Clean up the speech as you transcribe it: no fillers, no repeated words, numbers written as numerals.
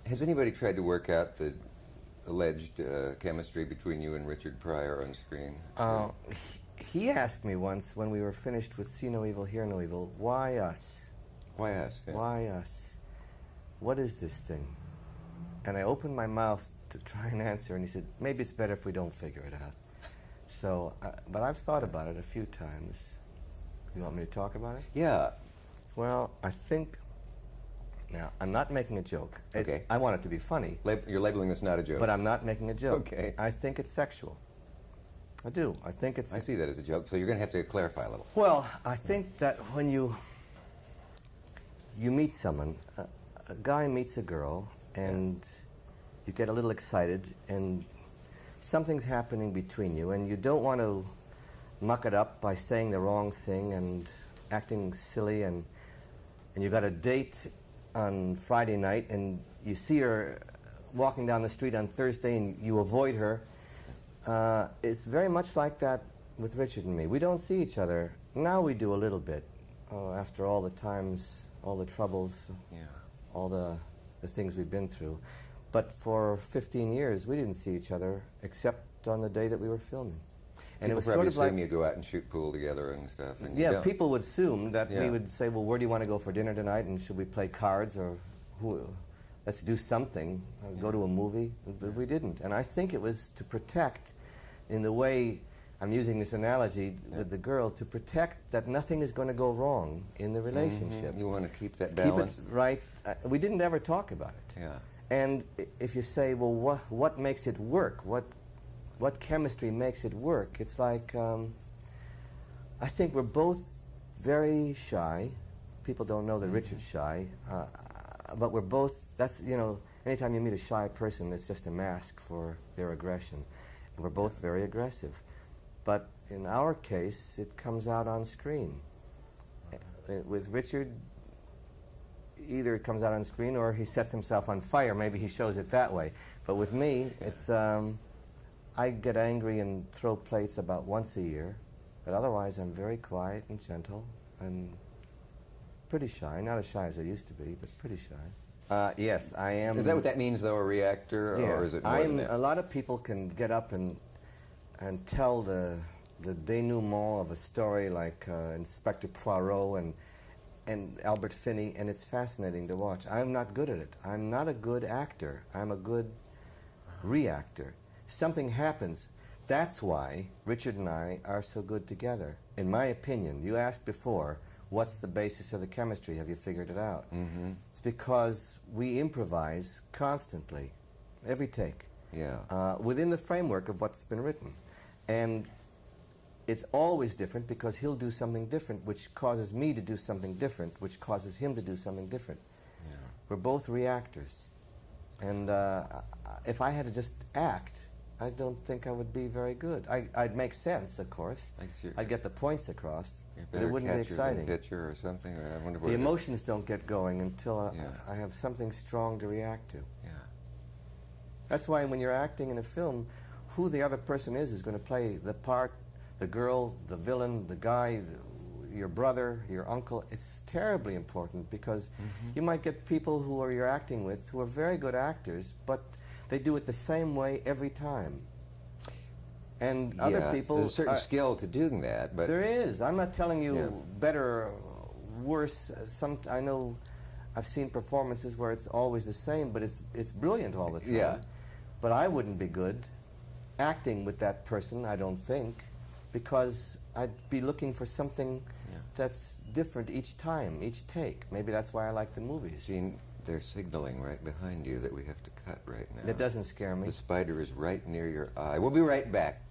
Has anybody tried to work out the alleged chemistry between you and Richard Pryor on screen? He asked me once when we were finished with See No Evil, Hear No Evil, why us? Why us? Yeah. Why us? What is this thing? And I opened my mouth to try and answer, and he said, maybe it's better if we don't figure it out. So, but I've thought about it a few times. You want me to talk about it? Yeah. Well, I think, now, I'm not making a joke. Okay. I want it to be funny. You're labeling this not a joke. But I'm not making a joke. Okay. I think it's sexual. I do. I think it's... I see that as a joke, so you're going to have to clarify a little. Well, I think that when you meet someone, a guy meets a girl, and you get a little excited, and something's happening between you, and you don't want to muck it up by saying the wrong thing and acting silly, and you got a date on Friday night, and you see her walking down the street on Thursday, and you avoid her. It's very much like that with Richard and me. We don't see each other. Now we do a little bit, after all the times, all the troubles, all the things we've been through. But for 15 years, we didn't see each other except on the day that we were filming. And People it was probably sort of like assume you go out and shoot pool together and stuff. And yeah, people would assume that we Yeah. would say, well, where do you want to go for dinner tonight, and should we play cards, or let's do something, go to a movie. But we didn't. And I think it was to protect, in the way I'm using this analogy with the girl, to protect that nothing is going to go wrong in the relationship. You want to keep that balance. Keep it right. We didn't ever talk about it. Yeah. And if you say, well, what makes it work? What chemistry makes it work? It's like, I think we're both very shy. People don't know that Richard's shy, but we're both, that's, you know, anytime you meet a shy person, it's just a mask for their aggression. And we're both very aggressive. But in our case, it comes out on screen. With Richard, either it comes out on screen or he sets himself on fire. Maybe he shows it that way. But with me, it's, I get angry and throw plates about once a year. But otherwise, I'm very quiet and gentle and pretty shy. Not as shy as I used to be, but pretty shy. Yes, I am. Is that what that means, though, a reactor? Yeah, or is it more than that? A lot of people can get up and tell the denouement of a story like Inspector Poirot and Albert Finney, and it's fascinating to watch. I'm not good at it. I'm not a good actor. I'm a good reactor. Something happens. That's why Richard and I are so good together. In my opinion, you asked before, what's the basis of the chemistry? Have you figured it out? It's because we improvise constantly, every take, within the framework of what's been written. And it's always different because he'll do something different, which causes me to do something different, which causes him to do something different. Yeah. We're both reactors. And if I had to just act, I don't think I would be very good. I'd make sense, of course. I'd get the points across, but it wouldn't be exciting. Pitcher or something. Or I wonder what the emotions don't get going until Yeah. I have something strong to react to. Yeah. That's why when you're acting in a film, who the other person is going to play the part, the girl, the villain, the guy, your brother, your uncle. It's terribly important because you might get people who you're acting with who are very good actors, but they do it the same way every time. And other people... There's a certain skill to doing that, but... There is. I'm not telling you better or worse. I know I've seen performances where it's always the same, but it's brilliant all the time. Yeah. But I wouldn't be good acting with that person, I don't think, because I'd be looking for something that's different each time, each take. Maybe that's why I like the movies. Gene, they're signaling right behind you that we have to cut right now. It doesn't scare me. The spider is right near your eye. We'll be right back.